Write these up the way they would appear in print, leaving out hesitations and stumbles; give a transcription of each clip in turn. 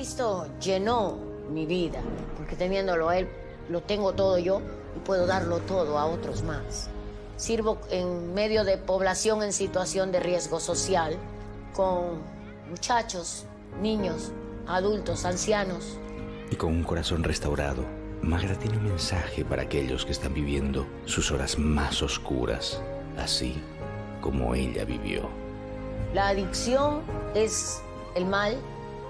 Cristo llenó mi vida, porque teniéndolo a Él, lo tengo todo yo y puedo darlo todo a otros más. Sirvo en medio de población en situación de riesgo social, con muchachos, niños, adultos, ancianos. Y con un corazón restaurado, Magda tiene un mensaje para aquellos que están viviendo sus horas más oscuras, así como ella vivió. La adicción es el mal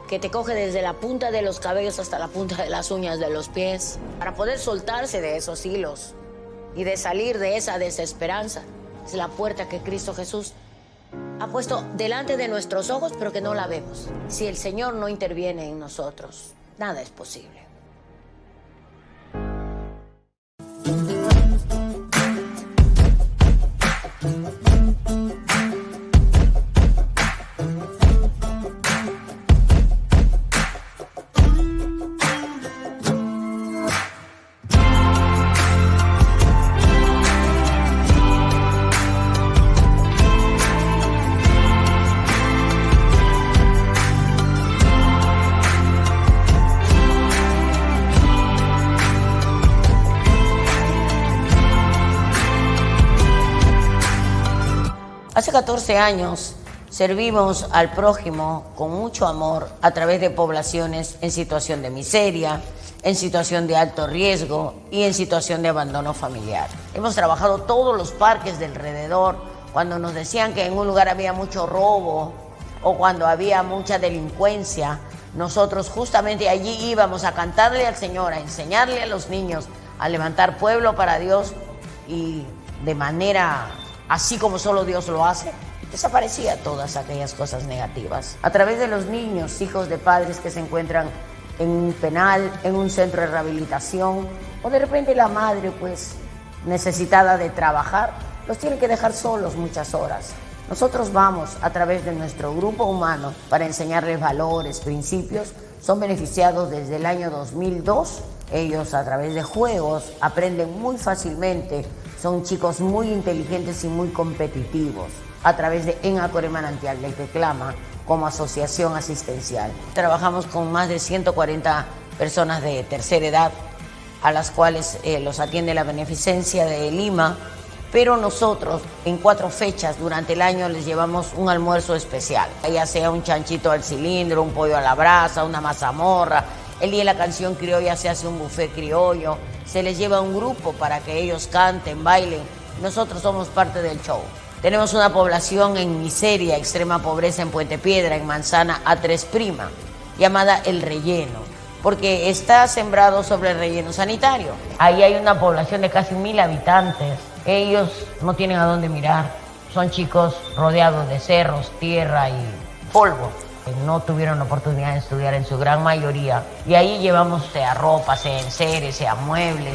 que te coge desde la punta de los cabellos hasta la punta de las uñas de los pies. Para poder soltarse de esos hilos y de salir de esa desesperanza, es la puerta que Cristo Jesús ha puesto delante de nuestros ojos, pero que no la vemos. Si el Señor no interviene en nosotros, nada es posible. Hace 14 años servimos al prójimo con mucho amor a través de poblaciones en situación de miseria, en situación de alto riesgo y en situación de abandono familiar. Hemos trabajado todos los parques de alrededor. Cuando nos decían que en un lugar había mucho robo o cuando había mucha delincuencia, nosotros justamente allí íbamos a cantarle al Señor, a enseñarle a los niños, a levantar pueblo para Dios, y de manera así como solo Dios lo hace, desaparecía todas aquellas cosas negativas. A través de los niños, hijos de padres que se encuentran en un penal, en un centro de rehabilitación, o de repente la madre, pues, necesitada de trabajar, los tiene que dejar solos muchas horas. Nosotros vamos a través de nuestro grupo humano para enseñarles valores, principios. Son beneficiados desde el año 2002. Ellos, a través de juegos, aprenden muy fácilmente. Son chicos muy inteligentes y muy competitivos. A través de Enacor Manantial, del que clama como asociación asistencial. Trabajamos con más de 140 personas de tercera edad, a las cuales los atiende la Beneficencia de Lima, pero nosotros en 4 fechas durante el año les llevamos un almuerzo especial, ya sea un chanchito al cilindro, un pollo a la brasa, una mazamorra. El día de la canción criolla se hace un buffet criollo, se les lleva un grupo para que ellos canten, bailen. Nosotros somos parte del show. Tenemos una población en miseria, extrema pobreza en Puente Piedra, en Manzana A3 Prima, llamada El Relleno, porque está sembrado sobre el relleno sanitario. Ahí hay una población de casi 1000 habitantes. Ellos no tienen a dónde mirar. Son chicos rodeados de cerros, tierra y polvo. No tuvieron oportunidad de estudiar en su gran mayoría. Y ahí llevamos sea ropa, sea enseres, sea muebles.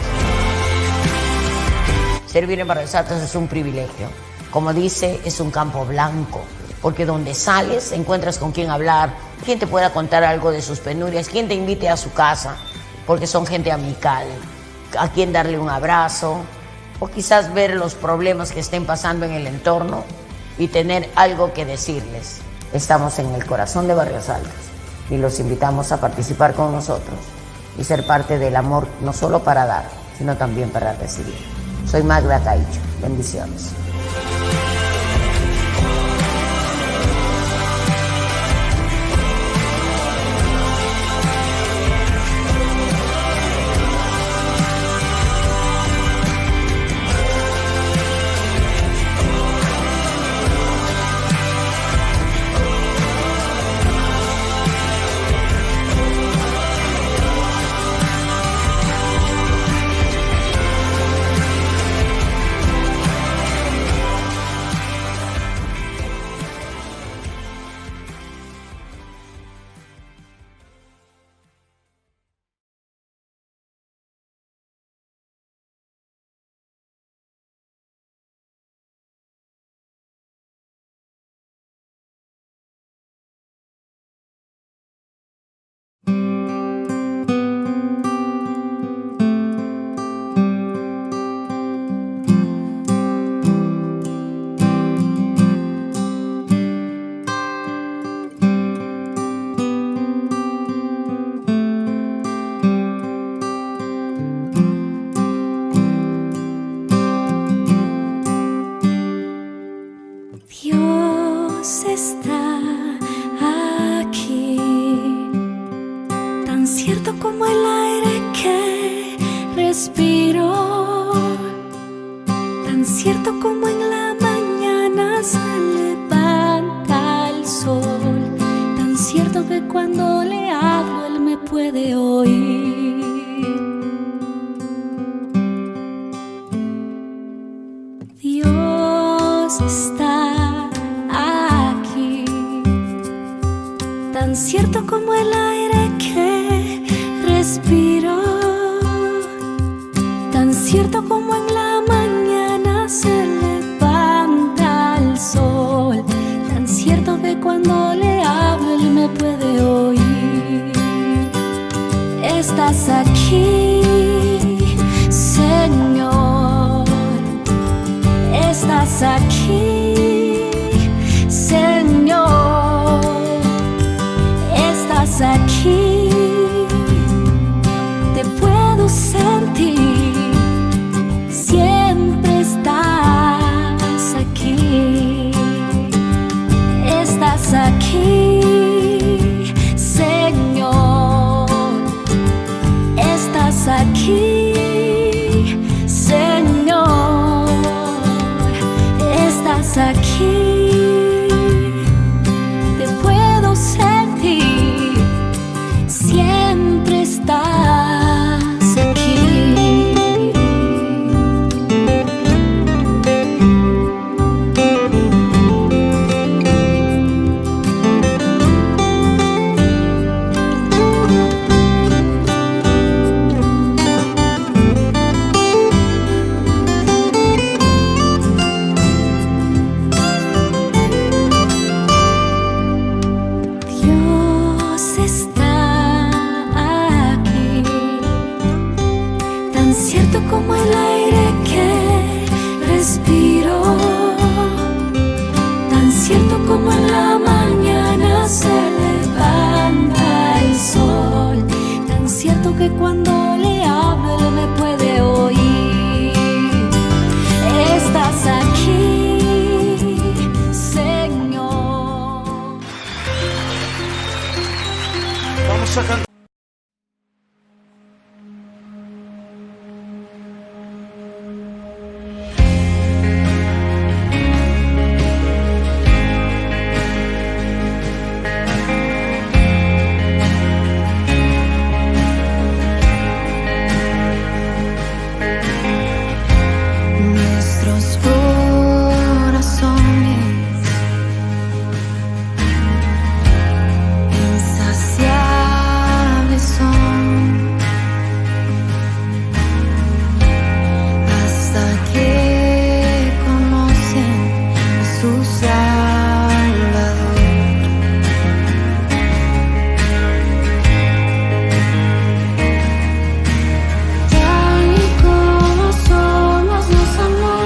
Servir en Barrios Altos es un privilegio. Como dice, es un campo blanco, porque donde sales encuentras con quién hablar, quien te pueda contar algo de sus penurias, quien te invite a su casa, porque son gente amical, a quien darle un abrazo, o quizás ver los problemas que estén pasando en el entorno y tener algo que decirles. Estamos en el corazón de Barrios Altos y los invitamos a participar con nosotros y ser parte del amor, no solo para dar, sino también para recibir. Soy Magda Caicho. Bendiciones. cierto como el aire que respiro, tan cierto como en la mañana se levanta el sol, tan cierto que cuando le hablo él me puede oír. Dios está aquí, tan cierto como el aire que respiro, tan cierto como en la mañana se levanta el sol, tan cierto que cuando le hablo él me puede oír. Estás aquí, Señor, estás aquí, Señor, estás aquí, te puedo sentir, siempre estás aquí, estás aquí, Señor, estás aquí, Señor, estás aquí, te puedo sentir, siempre estás aquí. Dios está aquí, tan cierto como el aire que respiro, tan cierto como en la mañana se levanta el sol, tan cierto que cuando le hablo él me puede oír. Estás aquí, Señor. Vamos a cantar. Nuestros corazones insaciables son, hasta que conocen a su Salvador. Tal y como somos nos amó,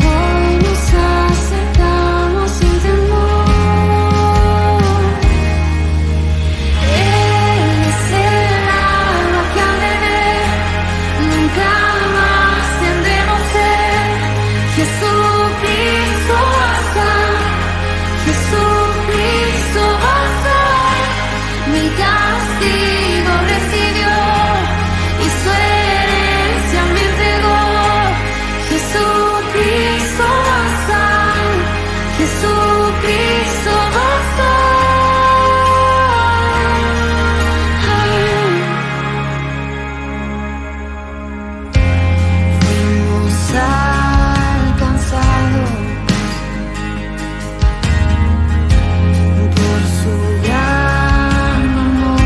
hoy nos acercamos sin temor. Él es el agua que al beber nunca más tendremos sed. Jesucristo basta, Jesucristo basta. Mi castigo recibió y su herencia me entregó. Jesucristo basta, Jesucristo basta. Fuimos alcanzados por su gran amor.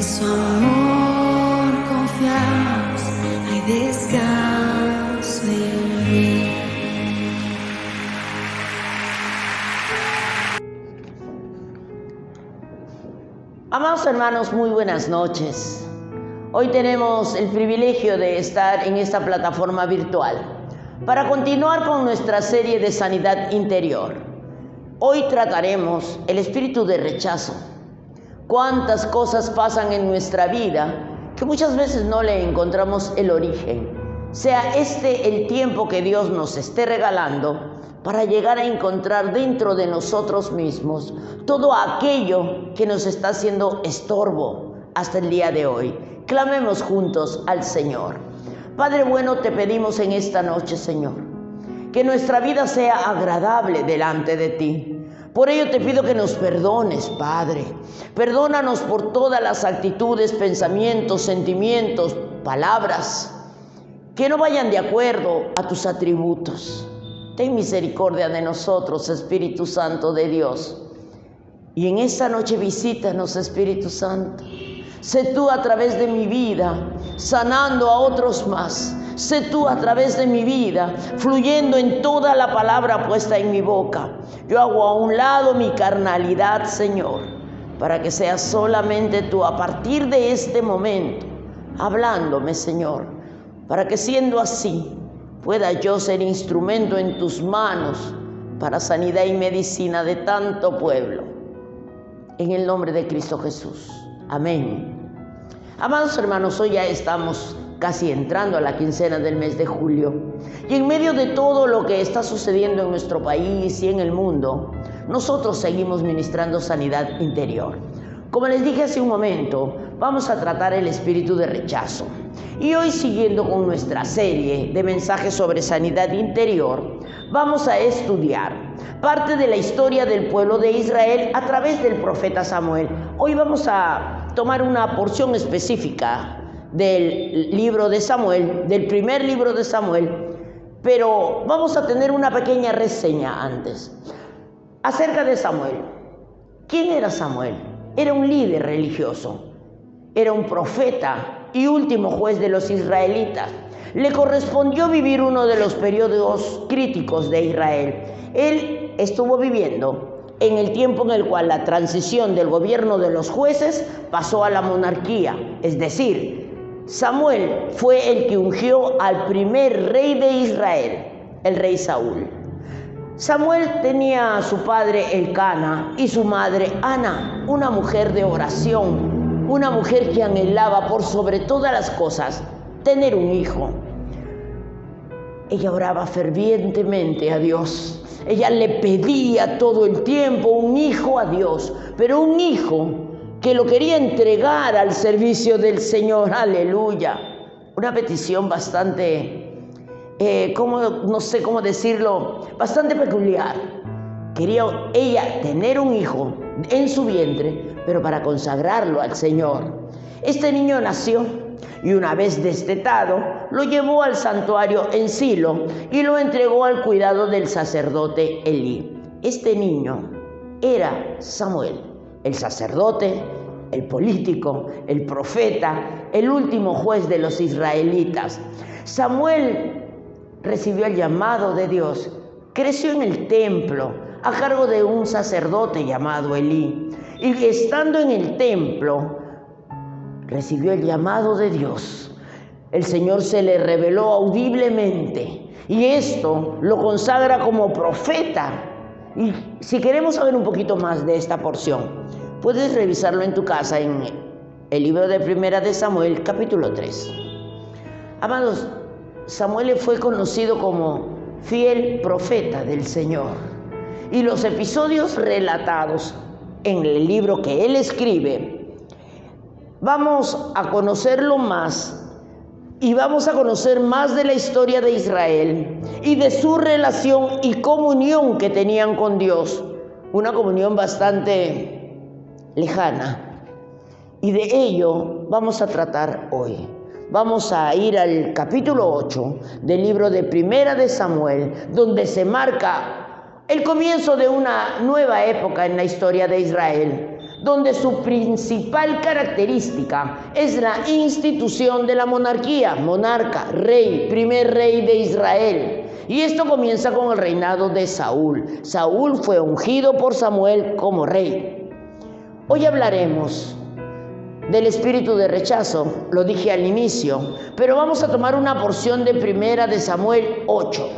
En su amor confiamos, hay descanso en mí. Amados hermanos, muy buenas noches. Hoy tenemos el privilegio de estar en esta plataforma virtual para continuar con nuestra serie de sanidad interior. Hoy trataremos el espíritu de rechazo. Cuántas cosas pasan en nuestra vida que muchas veces no le encontramos el origen. Sea este el tiempo que Dios nos esté regalando para llegar a encontrar dentro de nosotros mismos todo aquello que nos está haciendo estorbo hasta el día de hoy. Clamemos juntos al Señor. Padre bueno, te pedimos en esta noche, Señor, que nuestra vida sea agradable delante de ti. Por ello te pido que nos perdones, Padre. Perdónanos por todas las actitudes, pensamientos, sentimientos, palabras que no vayan de acuerdo a tus atributos. Ten misericordia de nosotros, Espíritu Santo de Dios. Y en esta noche visítanos, Espíritu Santo. Sé tú a través de mi vida, sanando a otros más. Sé tú a través de mi vida, fluyendo en toda la palabra puesta en mi boca. Yo hago a un lado mi carnalidad, Señor, para que seas solamente tú a partir de este momento, hablándome, Señor, para que siendo así, pueda yo ser instrumento en tus manos para sanidad y medicina de tanto pueblo. En el nombre de Cristo Jesús. Amén. Amados hermanos, hoy ya estamos casi entrando a la quincena del mes de julio. Y en medio de todo lo que está sucediendo en nuestro país y en el mundo, nosotros seguimos ministrando sanidad interior. Como les dije hace un momento, vamos a tratar el espíritu de rechazo. Y hoy, siguiendo con nuestra serie de mensajes sobre sanidad interior, vamos a estudiar parte de la historia del pueblo de Israel a través del profeta Samuel. Hoy vamos a tomar una porción específica del libro de Samuel, del primer libro de Samuel, pero vamos a tener una pequeña reseña antes. Acerca de Samuel. ¿Quién era Samuel? Era un líder religioso, era un profeta y último juez de los israelitas. Le correspondió vivir uno de los periodos críticos de Israel. Él estuvo viviendo en el tiempo en el cual la transición del gobierno de los jueces pasó a la monarquía. Es decir, Samuel fue el que ungió al primer rey de Israel, el rey Saúl. Samuel tenía a su padre Elcana y su madre Ana, una mujer de oración, una mujer que anhelaba por sobre todas las cosas tener un hijo. Ella oraba fervientemente a Dios. Ella le pedía todo el tiempo un hijo a Dios, pero un hijo que lo quería entregar al servicio del Señor. Aleluya. Una petición bastante, no sé cómo decirlo, bastante peculiar. Quería ella tener un hijo en su vientre, pero para consagrarlo al Señor. Este niño nació y una vez destetado, lo llevó al santuario en Silo y lo entregó al cuidado del sacerdote Elí. Este niño era Samuel, el sacerdote, el político, el profeta, el último juez de los israelitas. Samuel recibió el llamado de Dios, creció en el templo a cargo de un sacerdote llamado Elí, y estando en el templo recibió el llamado de Dios. El Señor se le reveló audiblemente y esto lo consagra como profeta. Y si queremos saber un poquito más de esta porción, puedes revisarlo en tu casa en el libro de Primera de Samuel, capítulo 3. Amados, Samuel fue conocido como fiel profeta del Señor. Y los episodios relatados en el libro que él escribe, vamos a conocerlo más y vamos a conocer más de la historia de Israel y de su relación y comunión que tenían con Dios. Una comunión bastante lejana. Y de ello vamos a tratar hoy. Vamos a ir al capítulo 8 del libro de Primera de Samuel, donde se marca el comienzo de una nueva época en la historia de Israel, donde su principal característica es la institución de la monarquía, monarca, rey, primer rey de Israel. Y esto comienza con el reinado de Saúl. Saúl fue ungido por Samuel como rey. Hoy hablaremos del espíritu de rechazo, lo dije al inicio, pero vamos a tomar una porción de Primera de Samuel 8,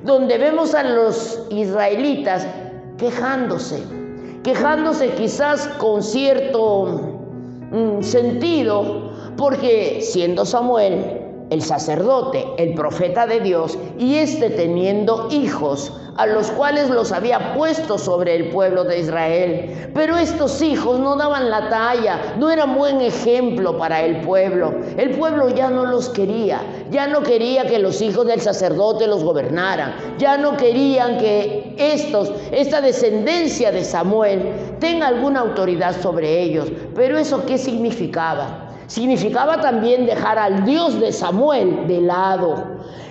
donde vemos a los israelitas quejándose quizás con cierto sentido, porque siendo Samuel el sacerdote, el profeta de Dios, y teniendo hijos, a los cuales los había puesto sobre el pueblo de Israel. Pero estos hijos no daban la talla, no eran buen ejemplo para el pueblo. El pueblo ya no los quería, ya no quería que los hijos del sacerdote los gobernaran, ya no querían que esta descendencia de Samuel tenga alguna autoridad sobre ellos. Pero ¿eso qué significaba? Significaba también dejar al Dios de Samuel de lado.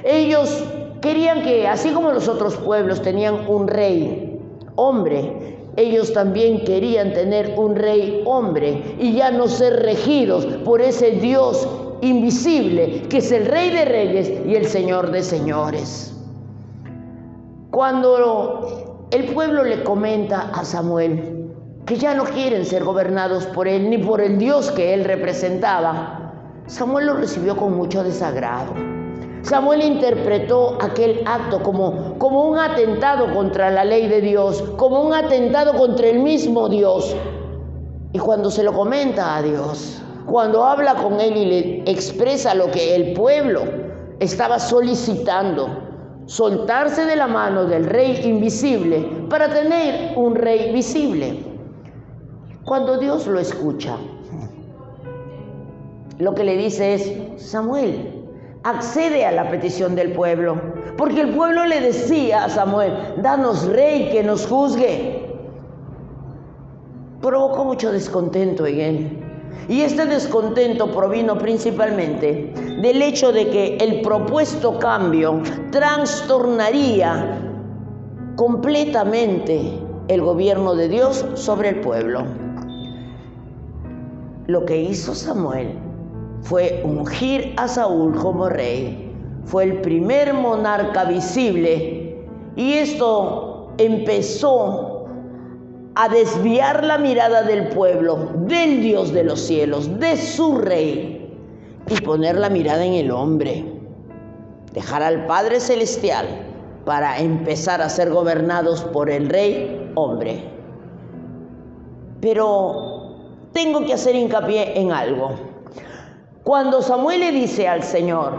Ellos querían que, así como los otros pueblos tenían un rey hombre, ellos también querían tener un rey hombre y ya no ser regidos por ese Dios invisible que es el Rey de Reyes y el Señor de Señores. Cuando el pueblo le comenta a Samuel que ya no quieren ser gobernados por él ni por el Dios que él representaba, Samuel lo recibió con mucho desagrado. Samuel interpretó aquel acto como un atentado contra la ley de Dios, como un atentado contra el mismo Dios. Y cuando se lo comenta a Dios, cuando habla con él y le expresa lo que el pueblo estaba solicitando, soltarse de la mano del rey invisible para tener un rey visible. Cuando Dios lo escucha, lo que le dice es: Samuel, accede a la petición del pueblo, porque el pueblo le decía a Samuel: danos rey que nos juzgue. Provocó mucho descontento en él, y este descontento provino principalmente del hecho de que el propuesto cambio trastornaría completamente el gobierno de Dios sobre el pueblo. Lo que hizo Samuel fue ungir a Saúl como rey. Fue el primer monarca visible, y esto empezó a desviar la mirada del pueblo del Dios de los cielos, de su rey, y poner la mirada en el hombre. Dejar al Padre Celestial para empezar a ser gobernados por el rey hombre. Pero tengo que hacer hincapié en algo. Cuando Samuel le dice al Señor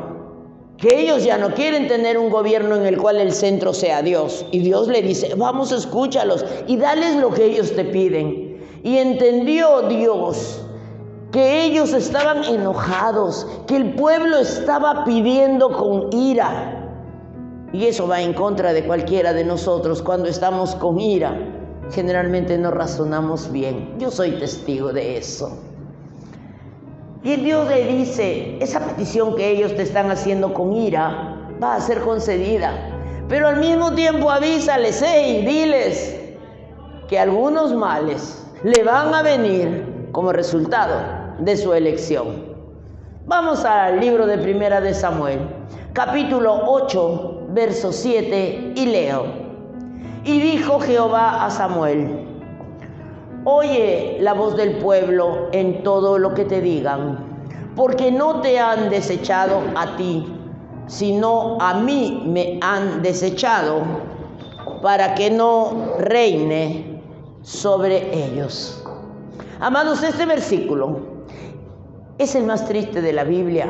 que ellos ya no quieren tener un gobierno en el cual el centro sea Dios, y Dios le dice: vamos, escúchalos y dales lo que ellos te piden. Y entendió Dios que ellos estaban enojados, que el pueblo estaba pidiendo con ira. Y eso va en contra de cualquiera de nosotros. Cuando estamos con ira, generalmente no razonamos bien. Yo soy testigo de eso. Y Dios le dice: esa petición que ellos te están haciendo con ira va a ser concedida. Pero al mismo tiempo avísales, diles que algunos males le van a venir como resultado de su elección. Vamos al libro de Primera de Samuel, capítulo 8, verso 7, y leo: y dijo Jehová a Samuel: oye la voz del pueblo en todo lo que te digan, porque no te han desechado a ti, sino a mí me han desechado, para que no reine sobre ellos. Amados, este versículo es el más triste de la Biblia,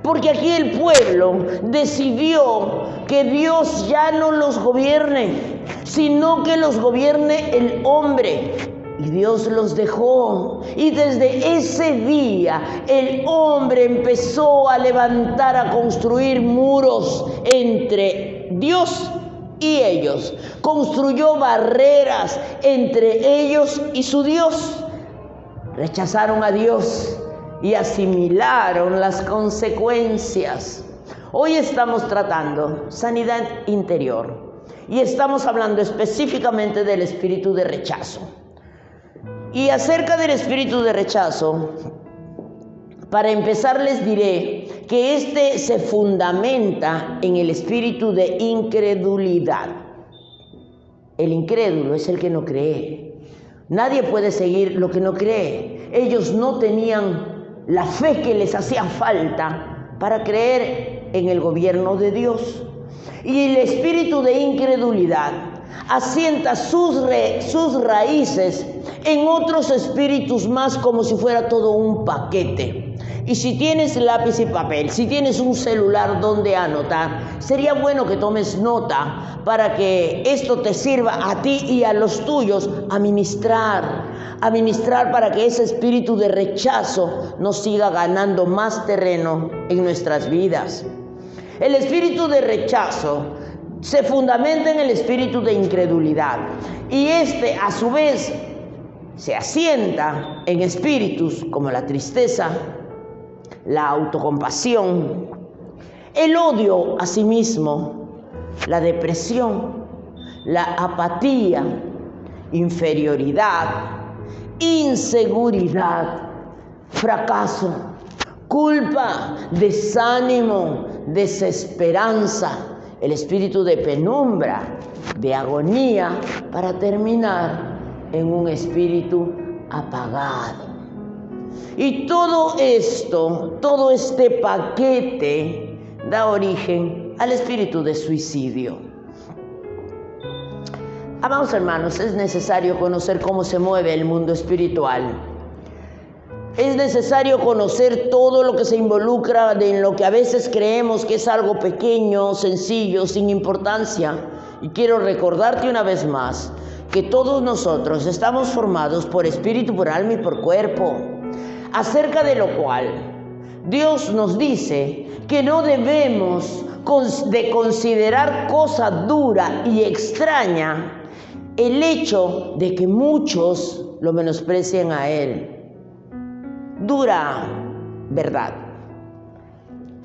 porque aquí el pueblo decidió que Dios ya no los gobierne, sino que los gobierne el hombre. Y Dios los dejó, y desde ese día el hombre empezó a levantar, a construir muros entre Dios y ellos. Construyó barreras entre ellos y su Dios. Rechazaron a Dios y asimilaron las consecuencias. Hoy estamos tratando sanidad interior y estamos hablando específicamente del espíritu de rechazo. Y acerca del espíritu de rechazo, para empezar les diré que este se fundamenta en el espíritu de incredulidad. El incrédulo es el que no cree. Nadie puede seguir lo que no cree. Ellos no tenían la fe que les hacía falta para creer en el gobierno de Dios. Y el espíritu de incredulidad asienta sus raíces en otros espíritus más, como si fuera todo un paquete. Y si tienes lápiz y papel, si tienes un celular donde anotar, sería bueno que tomes nota para que esto te sirva a ti y a los tuyos a ministrar para que ese espíritu de rechazo no siga ganando más terreno en nuestras vidas. El espíritu de rechazo se fundamenta en el espíritu de incredulidad, y este a su vez se asienta en espíritus como la tristeza, la autocompasión, el odio a sí mismo, la depresión, la apatía, inferioridad, inseguridad, fracaso, culpa, desánimo, desesperanza, el espíritu de penumbra, de agonía, para terminar en un espíritu apagado. Y todo esto, todo este paquete da origen al espíritu de suicidio. Amados hermanos, es necesario conocer cómo se mueve el mundo espiritual. Es necesario conocer todo lo que se involucra en lo que a veces creemos que es algo pequeño, sencillo, sin importancia. Y quiero recordarte una vez más que todos nosotros estamos formados por espíritu, por alma y por cuerpo, acerca de lo cual Dios nos dice que no debemos de considerar cosa dura y extraña el hecho de que muchos lo menosprecien a Él. Dura verdad.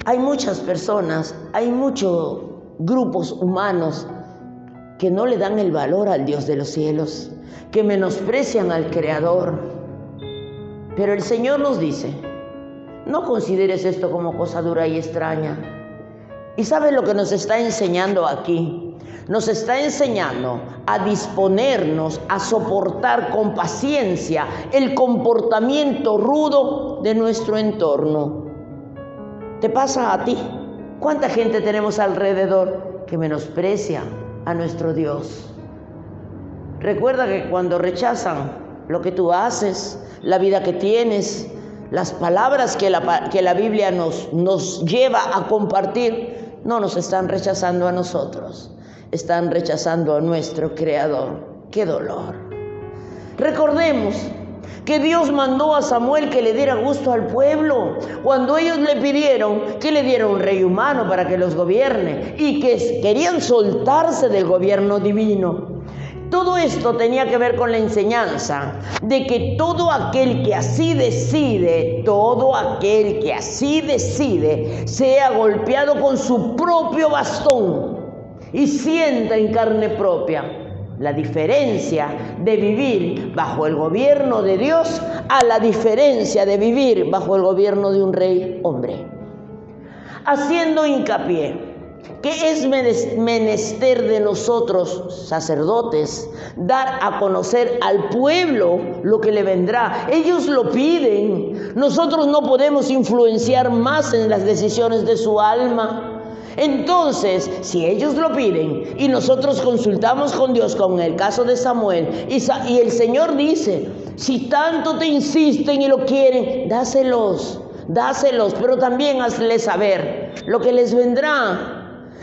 Hay muchas personas, hay muchos grupos humanos que no le dan el valor al Dios de los cielos, que menosprecian al Creador. Pero el Señor nos dice, no consideres esto como cosa dura y extraña. ¿Y sabes lo que nos está enseñando aquí? Nos está enseñando a disponernos a soportar con paciencia el comportamiento rudo de nuestro entorno. ¿Te pasa a ti? ¿Cuánta gente tenemos alrededor que menosprecia a nuestro Dios? Recuerda que cuando rechazan lo que tú haces, la vida que tienes, las palabras que la Biblia nos lleva a compartir, no nos están rechazando a nosotros, están rechazando a nuestro Creador. ¡Qué dolor! Recordemos que Dios mandó a Samuel que le diera gusto al pueblo cuando ellos le pidieron que le diera un rey humano para que los gobierne, y que querían soltarse del gobierno divino. Todo esto tenía que ver con la enseñanza de que todo aquel que así decide, sea golpeado con su propio bastón y sienta en carne propia la diferencia de vivir bajo el gobierno de Dios a la diferencia de vivir bajo el gobierno de un rey hombre. Haciendo hincapié que es menester de nosotros, sacerdotes, dar a conocer al pueblo lo que le vendrá. Ellos lo piden. Nosotros no podemos influenciar más en las decisiones de su alma. Entonces, si ellos lo piden y nosotros consultamos con Dios, como en el caso de Samuel, y el Señor dice, si tanto te insisten y lo quieren, dáselos, pero también hazles saber lo que les vendrá.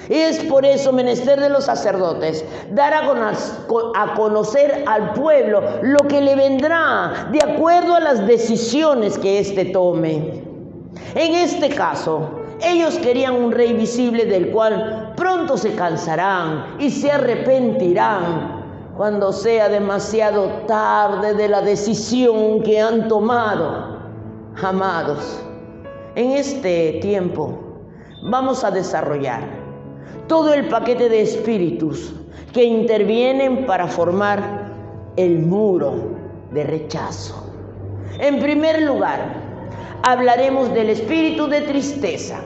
Es por eso menester de los sacerdotes dar a conocer al pueblo lo que le vendrá de acuerdo a las decisiones que éste tome. En este caso, ellos querían un rey visible del cual pronto se cansarán y se arrepentirán cuando sea demasiado tarde de la decisión que han tomado. Amados, en este tiempo vamos a desarrollar todo el paquete de espíritus que intervienen para formar el muro de rechazo. En primer lugar, hablaremos del espíritu de tristeza.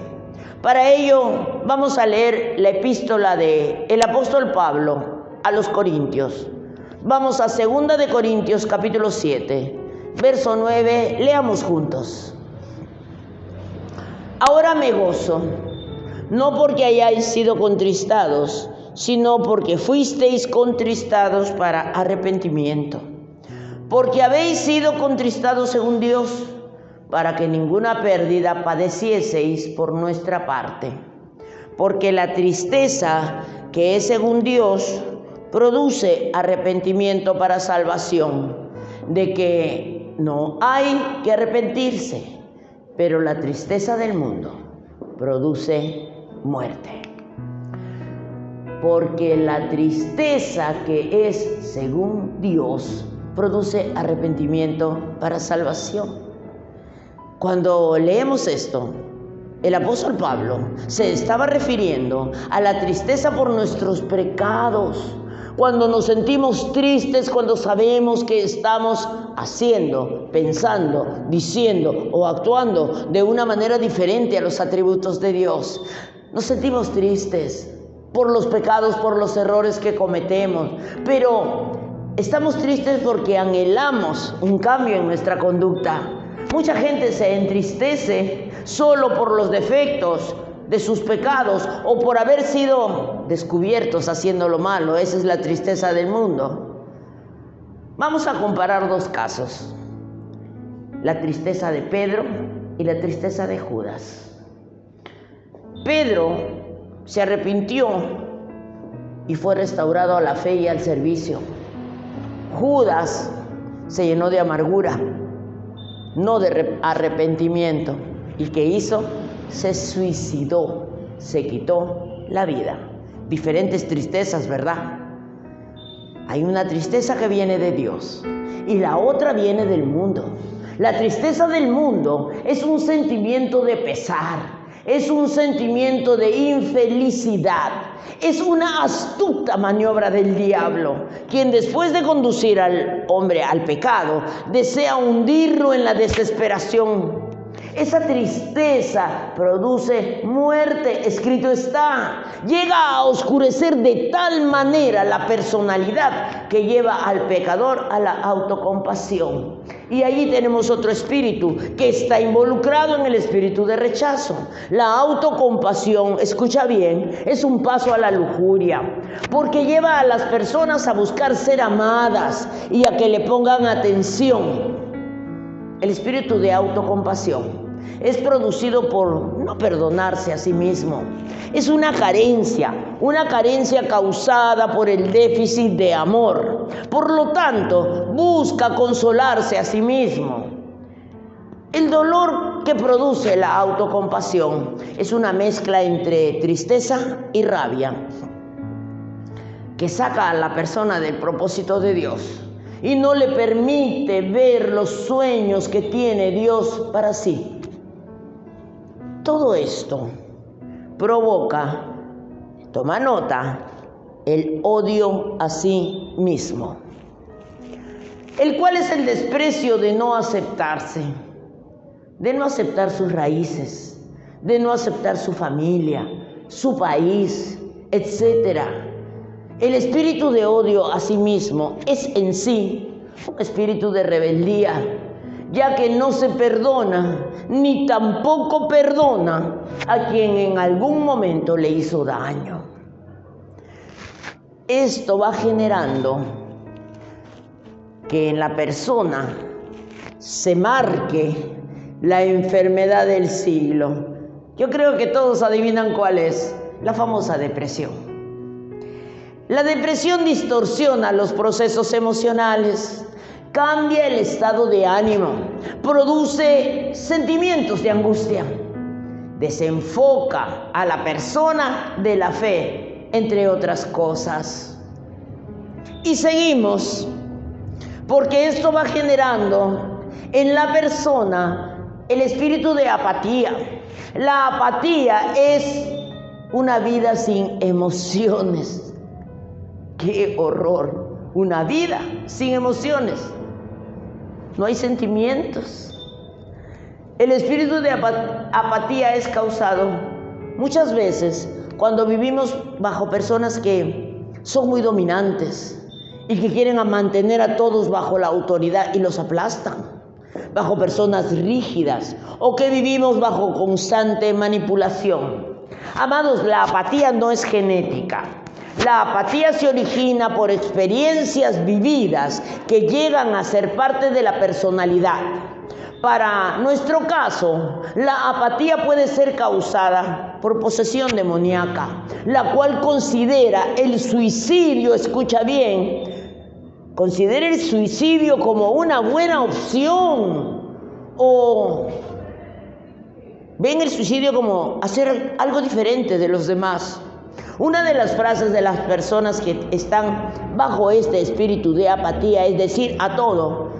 Para ello vamos a leer la epístola del apóstol Pablo a los Corintios. Vamos a 2 de Corintios capítulo 7, verso 9, leamos juntos. Ahora me gozo, no porque hayáis sido contristados, sino porque fuisteis contristados para arrepentimiento. Porque habéis sido contristados según Dios, para que ninguna pérdida padecieseis por nuestra parte. Porque la tristeza que es según Dios produce arrepentimiento para salvación, de que no hay que arrepentirse, pero la tristeza del mundo produce muerte. Porque la tristeza que es según Dios produce arrepentimiento para salvación. Cuando leemos esto, el apóstol Pablo se estaba refiriendo a la tristeza por nuestros pecados. Cuando nos sentimos tristes, cuando sabemos que estamos haciendo, pensando, diciendo o actuando de una manera diferente a los atributos de Dios. Nos sentimos tristes por los pecados, por los errores que cometemos, pero estamos tristes porque anhelamos un cambio en nuestra conducta. Mucha gente se entristece solo por los defectos de sus pecados o por haber sido descubiertos haciendo lo malo. Esa es la tristeza del mundo. Vamos a comparar dos casos: la tristeza de Pedro y la tristeza de Judas. Pedro se arrepintió y fue restaurado a la fe y al servicio. Judas se llenó de amargura, no de arrepentimiento. ¿Y qué hizo? Se suicidó, se quitó la vida. Diferentes tristezas, ¿verdad? Hay una tristeza que viene de Dios y la otra viene del mundo. La tristeza del mundo es un sentimiento de pesar, es un sentimiento de infelicidad, es una astuta maniobra del diablo, quien después de conducir al hombre al pecado, desea hundirlo en la desesperación. Esa tristeza produce muerte, escrito está. Llega a oscurecer de tal manera la personalidad que lleva al pecador a la autocompasión. Y allí tenemos otro espíritu que está involucrado en el espíritu de rechazo. La autocompasión, escucha bien, es un paso a la lujuria, porque lleva a las personas a buscar ser amadas y a que le pongan atención. El espíritu de autocompasión es producido por no perdonarse a sí mismo. Es una carencia causada por el déficit de amor. Por lo tanto, busca consolarse a sí mismo. El dolor que produce la autocompasión es una mezcla entre tristeza y rabia, que saca a la persona del propósito de Dios y no le permite ver los sueños que tiene Dios para sí. Todo esto provoca, toma nota, el odio a sí mismo, el cual es el desprecio de no aceptarse, de no aceptar sus raíces, de no aceptar su familia, su país, etc. El espíritu de odio a sí mismo es en sí un espíritu de rebeldía, ya que no se perdona ni tampoco perdona a quien en algún momento le hizo daño. Esto va generando que en la persona se marque la enfermedad del siglo. Yo creo que todos adivinan cuál es: la famosa depresión. La depresión distorsiona los procesos emocionales, cambia el estado de ánimo, produce sentimientos de angustia, desenfoca a la persona de la fe, entre otras cosas. Y seguimos, porque esto va generando en la persona el espíritu de apatía. La apatía es una vida sin emociones. ¡Qué horror! Una vida sin emociones. no hay sentimientos. El espíritu de apatía es causado muchas veces cuando vivimos bajo personas que son muy dominantes y que quieren mantener a todos bajo la autoridad y los aplastan, bajo personas rígidas o que vivimos bajo constante manipulación. Amados, la apatía no es genética. La apatía se origina por experiencias vividas que llegan a ser parte de la personalidad. Para nuestro caso, la apatía puede ser causada por posesión demoníaca, la cual considera el suicidio, escucha bien, considera el suicidio como una buena opción o ven el suicidio como hacer algo diferente de los demás. Una de las frases de las personas que están bajo este espíritu de apatía es decir a todo,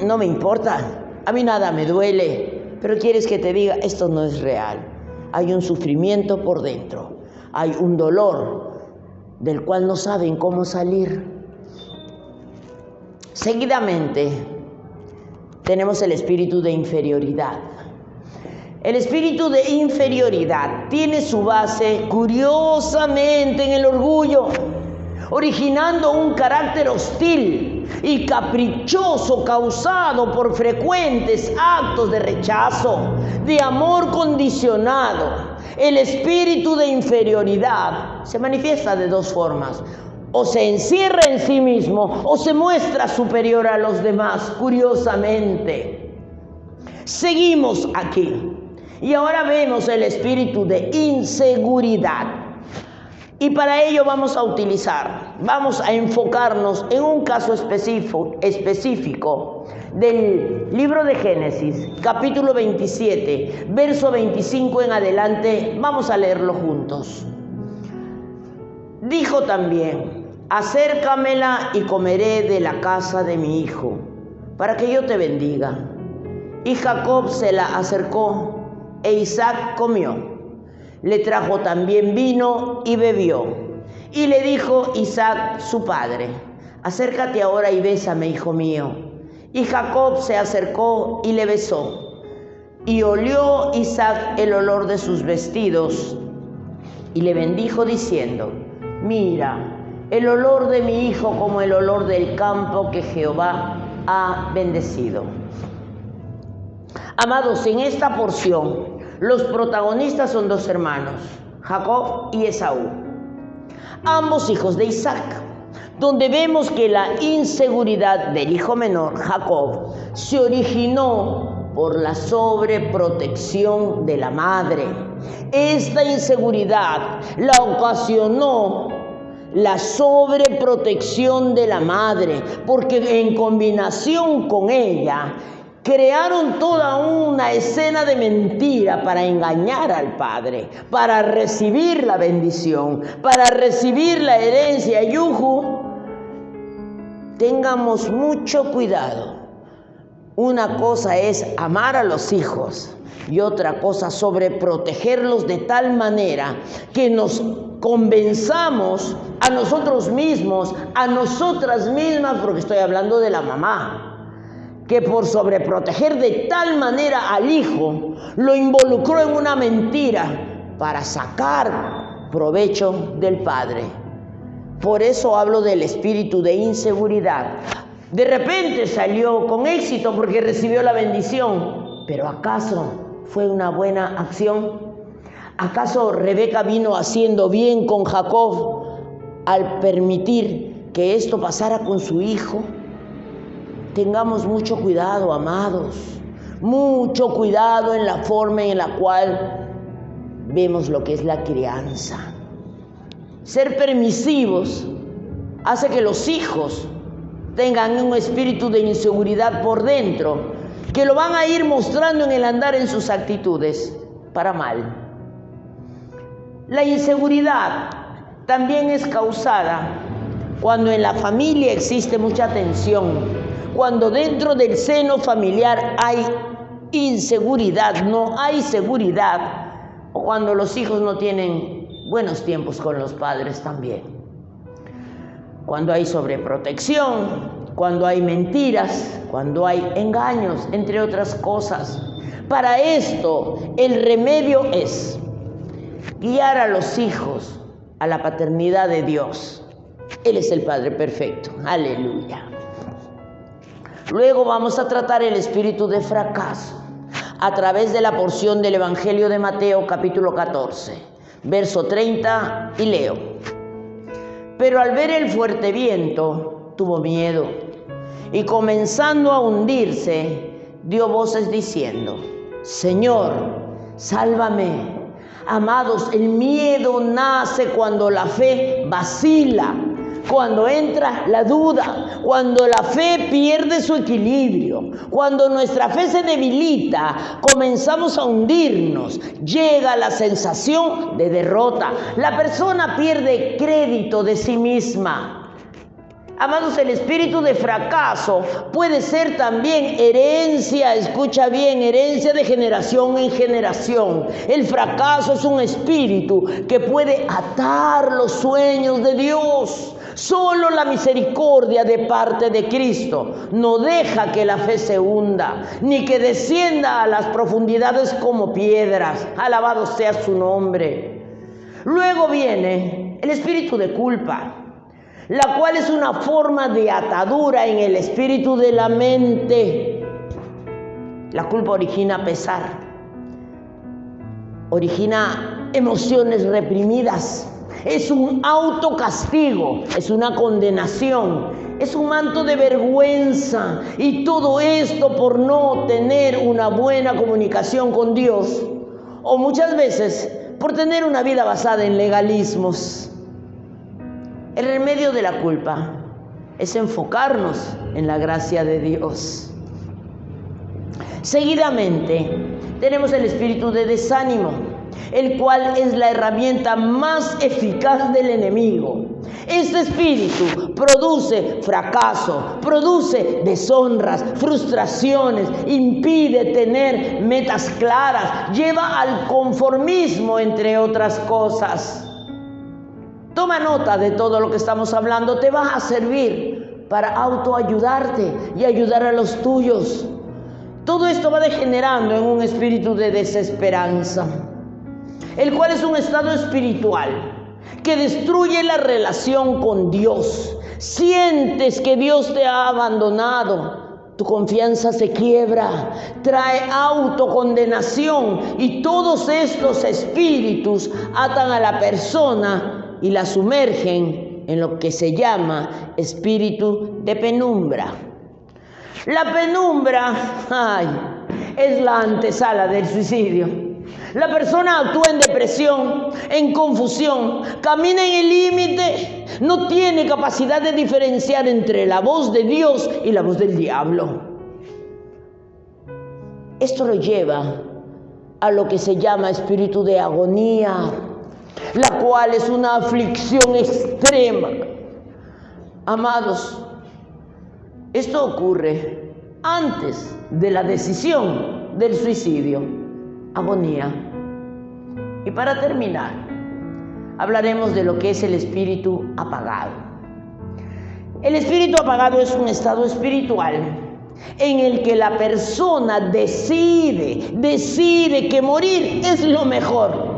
no me importa, a mí nada me duele, pero quieres que te diga, esto no es real. Hay un sufrimiento por dentro, hay un dolor del cual no saben cómo salir. Seguidamente tenemos el espíritu de inferioridad. El espíritu de inferioridad tiene su base, curiosamente, en el orgullo, originando un carácter hostil y caprichoso causado por frecuentes actos de rechazo, de amor condicionado. El espíritu de inferioridad se manifiesta de dos formas: o se encierra en sí mismo o se muestra superior a los demás, curiosamente. Seguimos aquí. Y ahora vemos el espíritu de inseguridad. Y para ello vamos a enfocarnos en un caso específico del libro de Génesis, capítulo 27, verso 25 en adelante. Vamos a leerlo juntos. Dijo también: acércamela y comeré de la casa de mi hijo, para que yo te bendiga. Y Jacob se la acercó, e Isaac comió. Le trajo también vino y bebió. Y le dijo Isaac su padre: acércate ahora y bésame, hijo mío. Y Jacob se acercó y le besó. Y olió Isaac el olor de sus vestidos, y le bendijo diciendo: mira, el olor de mi hijo como el olor del campo que Jehová ha bendecido. Amados, en esta porción los protagonistas son dos hermanos, Jacob y Esaú, ambos hijos de Isaac, donde vemos que la inseguridad del hijo menor, Jacob, se originó por la sobreprotección de la madre. Esta inseguridad la ocasionó la sobreprotección de la madre, porque en combinación con ella crearon toda una escena de mentira para engañar al padre, para recibir la bendición, para recibir la herencia. Yuju, tengamos mucho cuidado. Una cosa es amar a los hijos y otra cosa sobreprotegerlos de tal manera que nos convenzamos a nosotros mismos, a nosotras mismas, porque estoy hablando de la mamá, que por sobreproteger de tal manera al hijo, lo involucró en una mentira para sacar provecho del padre. Por eso hablo del espíritu de inseguridad. De repente salió con éxito porque recibió la bendición, pero ¿acaso fue una buena acción? ¿Acaso Rebeca vino haciendo bien con Jacob al permitir que esto pasara con su hijo? Tengamos mucho cuidado, amados, mucho cuidado en la forma en la cual vemos lo que es la crianza. Ser permisivos hace que los hijos tengan un espíritu de inseguridad por dentro, que lo van a ir mostrando en el andar en sus actitudes para mal. La inseguridad también es causada cuando en la familia existe mucha tensión, cuando dentro del seno familiar hay inseguridad, no hay seguridad, o cuando los hijos no tienen buenos tiempos con los padres también. Cuando hay sobreprotección, cuando hay mentiras, cuando hay engaños, entre otras cosas. Para esto, el remedio es guiar a los hijos a la paternidad de Dios. Él es el Padre perfecto. Aleluya. Luego vamos a tratar el espíritu de fracaso a través de la porción del Evangelio de Mateo, capítulo 14, verso 30, y leo. Pero al ver el fuerte viento, tuvo miedo, y comenzando a hundirse, dio voces diciendo: Señor, sálvame. Amados, el miedo nace cuando la fe vacila, cuando entra la duda, cuando la fe pierde su equilibrio, cuando nuestra fe se debilita, comenzamos a hundirnos, llega la sensación de derrota, la persona pierde crédito de sí misma. Amados, el espíritu de fracaso puede ser también herencia, escucha bien, herencia de generación en generación. El fracaso es un espíritu que puede atar los sueños de Dios. Solo la misericordia de parte de Cristo no deja que la fe se hunda, ni que descienda a las profundidades como piedras. Alabado sea su nombre. Luego viene el espíritu de culpa, la cual es una forma de atadura en el espíritu de la mente. La culpa origina pesar, origina emociones reprimidas, es un autocastigo, es una condenación, es un manto de vergüenza, y todo esto por no tener una buena comunicación con Dios, o muchas veces por tener una vida basada en legalismos. El remedio de la culpa es enfocarnos en la gracia de Dios. Seguidamente tenemos el espíritu de desánimo, el cual es la herramienta más eficaz del enemigo. Este espíritu produce fracaso, produce deshonras, frustraciones, impide tener metas claras, lleva al conformismo, entre otras cosas. Toma nota de todo lo que estamos hablando, te va a servir para autoayudarte y ayudar a los tuyos. Todo esto va degenerando en un espíritu de desesperanza, el cual es un estado espiritual que destruye la relación con Dios. Sientes que Dios te ha abandonado, tu confianza se quiebra, trae autocondenación, y todos estos espíritus atan a la persona y la sumergen en lo que se llama espíritu de penumbra. La penumbra, es la antesala del suicidio. La persona actúa en depresión, en confusión, camina en el límite, no tiene capacidad de diferenciar entre la voz de Dios y la voz del diablo. Esto lo lleva a lo que se llama espíritu de agonía, la cual es una aflicción extrema. Amados, esto ocurre antes de la decisión del suicidio. Agonía. Y para terminar, hablaremos de lo que es el espíritu apagado. El espíritu apagado es un estado espiritual en el que la persona decide que morir es lo mejor.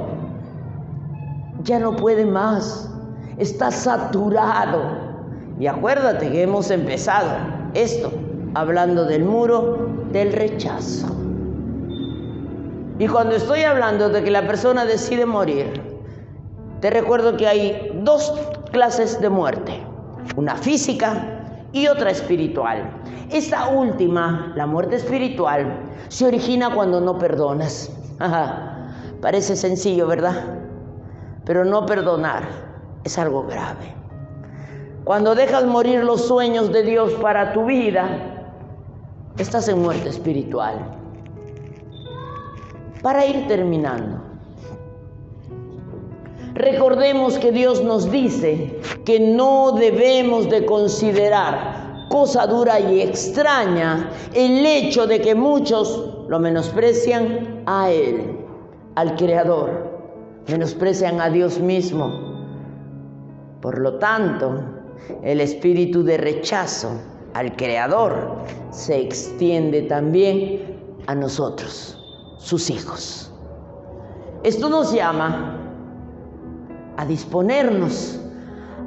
Ya no puede más, está saturado. Y acuérdate que hemos empezado esto hablando del muro del rechazo. Y cuando estoy hablando de que la persona decide morir, te recuerdo que hay dos clases de muerte, una física y otra espiritual. Esta última, la muerte espiritual, se origina cuando no perdonas. Parece sencillo, ¿verdad? Pero no perdonar es algo grave. Cuando dejas morir los sueños de Dios para tu vida, estás en muerte espiritual. Para ir terminando, recordemos que Dios nos dice que no debemos de considerar cosa dura y extraña el hecho de que muchos lo menosprecian a Él, al Creador. Menosprecian a Dios mismo. Por lo tanto, el espíritu de rechazo al Creador, se extiende también a nosotros, sus hijos. Esto nos llama a disponernos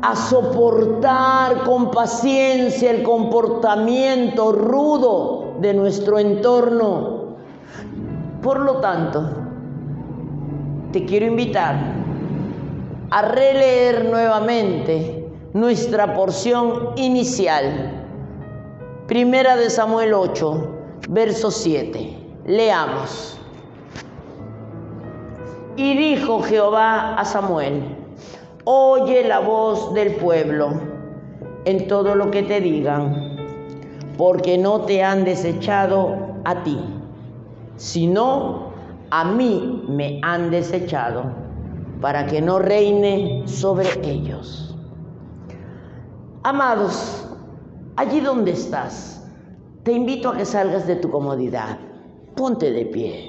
a soportar con paciencia el comportamiento rudo de nuestro entorno. Por lo tanto, te quiero invitar a releer nuevamente nuestra porción inicial. Primera de Samuel 8, verso 7. Leamos. Y dijo Jehová a Samuel: oye la voz del pueblo en todo lo que te digan, porque no te han desechado a ti, sino a mí me han desechado, para que no reine sobre ellos. Amados, allí donde estás, te invito a que salgas de tu comodidad. Ponte de pie.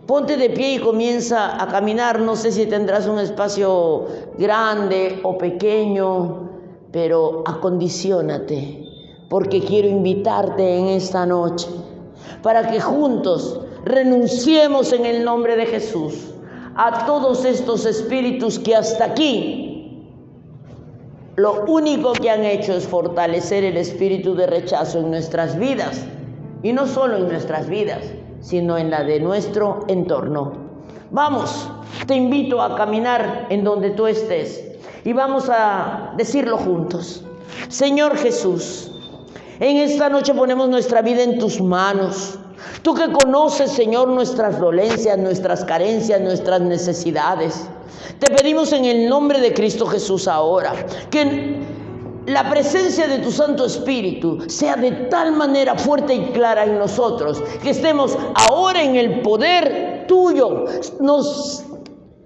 Ponte de pie y comienza a caminar. No sé si tendrás un espacio grande o pequeño, pero acondiciónate, porque quiero invitarte en esta noche para que juntos renunciemos en el nombre de Jesús a todos estos espíritus que hasta aquí lo único que han hecho es fortalecer el espíritu de rechazo en nuestras vidas, y no solo en nuestras vidas, sino en la de nuestro entorno. Vamos, te invito a caminar en donde tú estés y vamos a decirlo juntos. Señor Jesús, en esta noche ponemos nuestra vida en tus manos. Tú que conoces, Señor, nuestras dolencias, nuestras carencias, nuestras necesidades. Te pedimos en el nombre de Cristo Jesús ahora que la presencia de tu Santo Espíritu sea de tal manera fuerte y clara en nosotros, que estemos ahora en el poder tuyo. Nos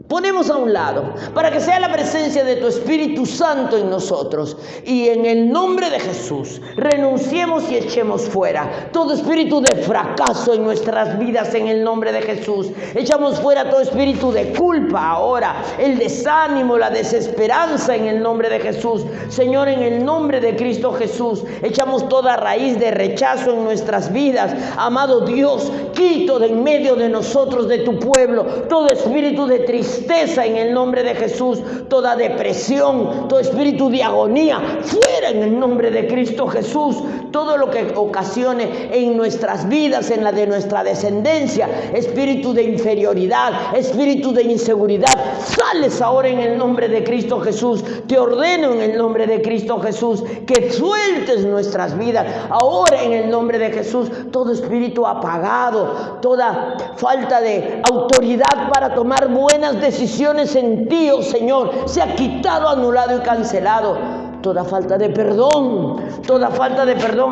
ponemos a un lado para que sea la presencia de tu Espíritu Santo en nosotros, y en el nombre de Jesús renunciemos y echemos fuera todo espíritu de fracaso en nuestras vidas. En el nombre de Jesús echamos fuera todo espíritu de culpa ahora, el desánimo, la desesperanza en el nombre de Jesús. Señor, en el nombre de Cristo Jesús echamos toda raíz de rechazo en nuestras vidas. Amado Dios, quito de en medio de nosotros, de tu pueblo, todo espíritu de tristeza en el nombre de Jesús, toda depresión, todo espíritu de agonía, fuera en el nombre de Cristo Jesús. Todo lo que ocasione en nuestras vidas, en la de nuestra descendencia, espíritu de inferioridad, espíritu de inseguridad, sales ahora en el nombre de Cristo Jesús. Te ordeno en el nombre de Cristo Jesús que sueltes nuestras vidas ahora en el nombre de Jesús. Todo espíritu apagado, toda falta de autoridad para tomar buenas decisiones en ti, oh Señor, se ha quitado, anulado y cancelado. Toda falta de perdón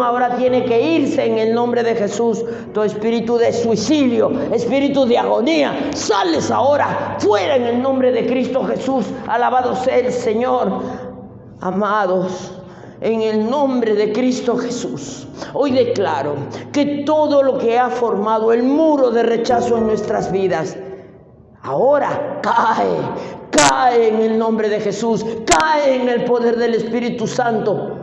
ahora tiene que irse en el nombre de Jesús. Todo espíritu de suicidio, espíritu de agonía, sales ahora, fuera en el nombre de Cristo Jesús. Alabado sea el Señor. Amados, en el nombre de Cristo Jesús, hoy declaro que todo lo que ha formado el muro de rechazo en nuestras vidas, ahora cae en el nombre de Jesús, cae en el poder del Espíritu Santo,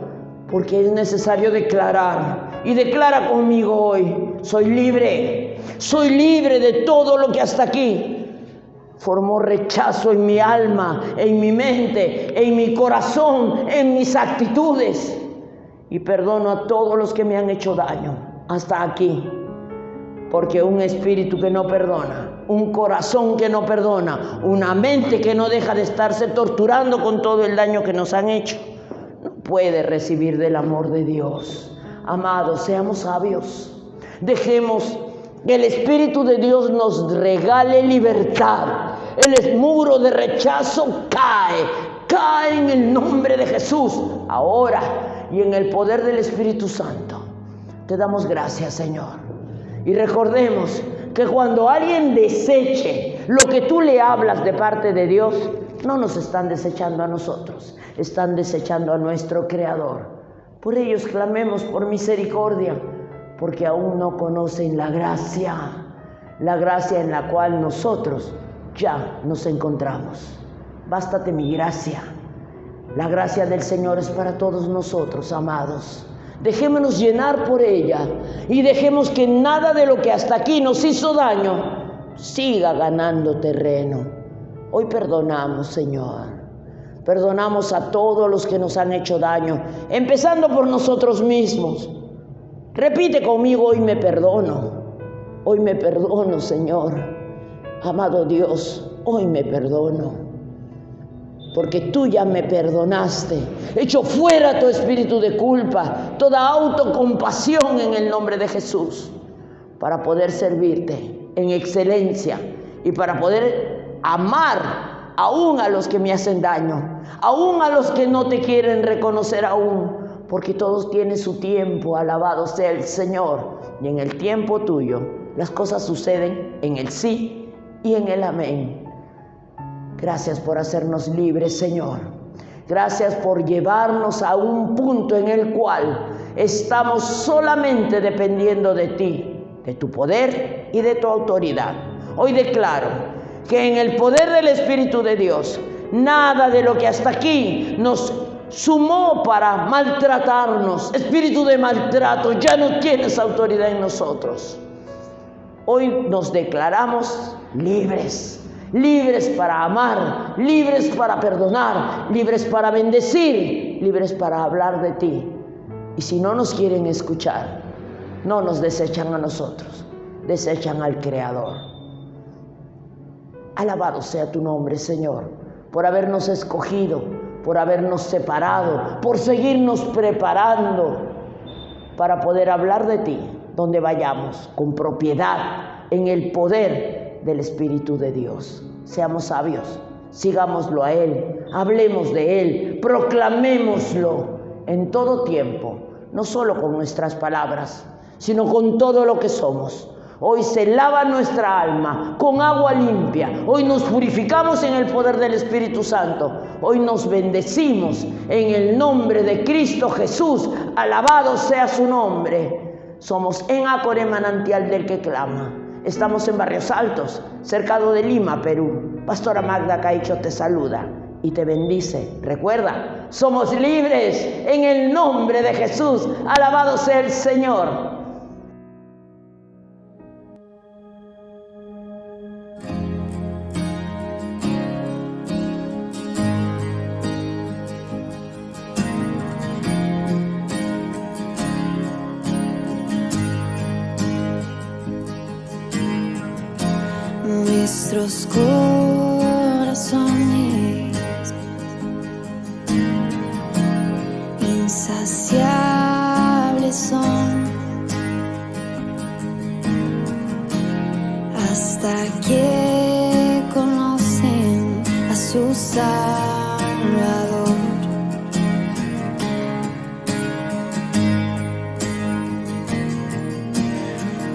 porque es necesario declarar, y declara conmigo hoy: soy libre de todo lo que hasta aquí formó rechazo en mi alma, en mi mente, en mi corazón, en mis actitudes, y perdono a todos los que me han hecho daño hasta aquí. Porque un espíritu que no perdona, un corazón que no perdona, una mente que no deja de estarse torturando con todo el daño que nos han hecho, no puede recibir del amor de Dios. Amados, seamos sabios. Dejemos que el Espíritu de Dios nos regale libertad. El muro de rechazo cae en el nombre de Jesús. Ahora, y en el poder del Espíritu Santo, te damos gracias, Señor. Y recordemos que cuando alguien deseche lo que tú le hablas de parte de Dios, no nos están desechando a nosotros, están desechando a nuestro Creador. Por ellos clamemos por misericordia, porque aún no conocen la gracia en la cual nosotros ya nos encontramos. Bástate mi gracia. La gracia del Señor es para todos nosotros, amados. Dejémonos llenar por ella y dejemos que nada de lo que hasta aquí nos hizo daño siga ganando terreno. Hoy perdonamos, Señor. Perdonamos a todos los que nos han hecho daño, empezando por nosotros mismos. Repite conmigo: hoy me perdono. Hoy me perdono, Señor. Amado Dios, hoy me perdono. Porque tú ya me perdonaste. Echo fuera tu espíritu de culpa, toda autocompasión en el nombre de Jesús, para poder servirte en excelencia y para poder amar aún a los que me hacen daño, aún a los que no te quieren reconocer aún, porque todos tienen su tiempo. Alabado sea el Señor. Y en el tiempo tuyo las cosas suceden en el sí y en el amén. Gracias por hacernos libres, Señor. Gracias por llevarnos a un punto en el cual estamos solamente dependiendo de ti, de tu poder y de tu autoridad. Hoy declaro que en el poder del Espíritu de Dios, nada de lo que hasta aquí nos sumó para maltratarnos, espíritu de maltrato, ya no tienes autoridad en nosotros. Hoy nos declaramos libres. Libres para amar, libres para perdonar, libres para bendecir, libres para hablar de ti. Y si no nos quieren escuchar, no nos desechan a nosotros, desechan al Creador. Alabado sea tu nombre, Señor, por habernos escogido, por habernos separado, por seguirnos preparando para poder hablar de ti donde vayamos, con propiedad, en el poder del Espíritu de Dios. Seamos sabios, sigámoslo a Él, hablemos de Él, proclamémoslo en todo tiempo, no solo con nuestras palabras, sino con todo lo que somos. Hoy se lava nuestra alma con agua limpia. Hoy nos purificamos en el poder del Espíritu Santo. Hoy nos bendecimos en el nombre de Cristo Jesús. Alabado sea su nombre. Somos en Acore, manantial del que clama. Estamos en Barrios Altos, cercado de Lima, Perú. Pastora Magda Caicho te saluda y te bendice. Recuerda, somos libres en el nombre de Jesús. Alabado sea el Señor. Nuestros corazones insaciables son hasta que conocen a su Salvador.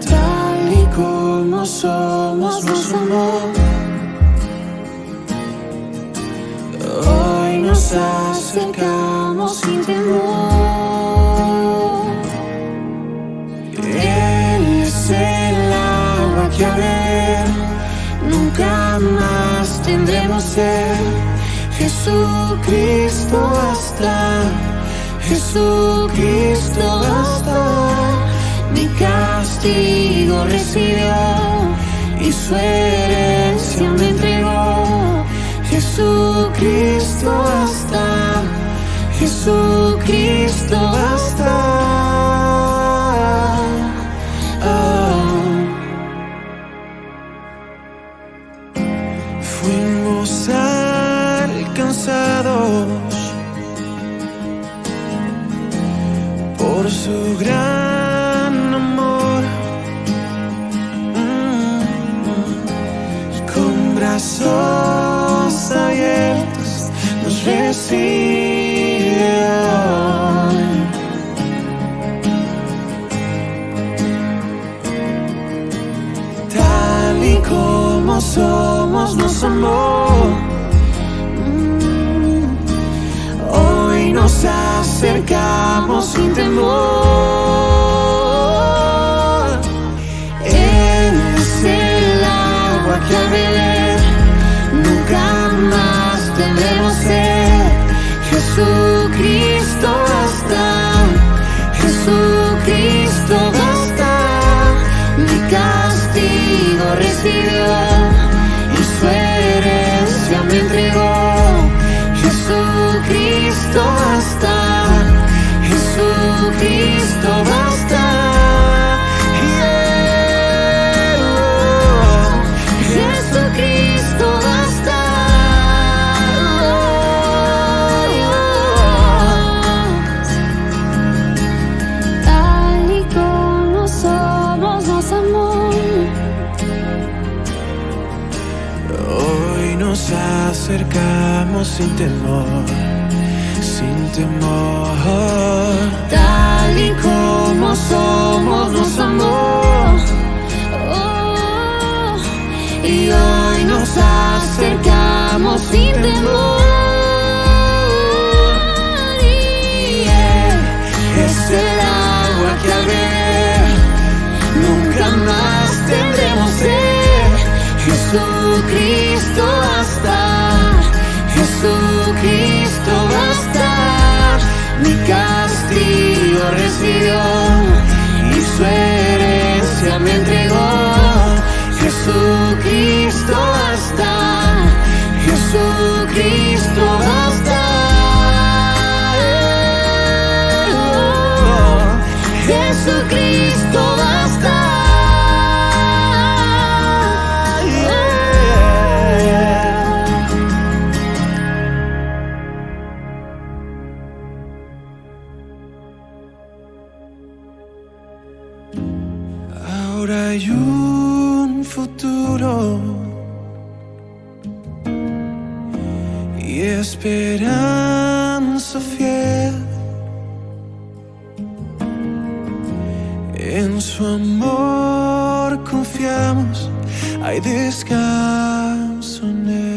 Tal y como somos, nos amó. Hoy nos acercamos sin temor. Él es el agua que a beber nunca más tendremos sed. Jesucristo basta, Jesucristo basta. Mi castigo recibió y su herencia me entregó. Jesucristo basta, Jesucristo basta. Fuimos alcanzados por su gran amor, con brazos abiertos nos recibe hoy. Tal y como somos nos amó. Hoy nos acercamos sin temor. Él es el agua que a beber nunca más tendremos sed. Jesucristo basta, recibió y su herencia me entregó. Jesucristo basta, Jesucristo basta. Jesucristo basta. Tal y como somos nos amó. Hoy nos acercamos sin temor, sin temor. Tal y como somos nos amó. Y hoy nos acercamos sin temor. Y Él es el agua que al beber nunca más tendremos sed. Jesucristo basta, Jesucristo basta. Mi castigo recibió y su herencia me entregó. Jesucristo basta, Jesucristo basta. Jesucristo basta. Ahora hay un futuro y esperanza fiel. En su amor confiamos, hay descanso en Él.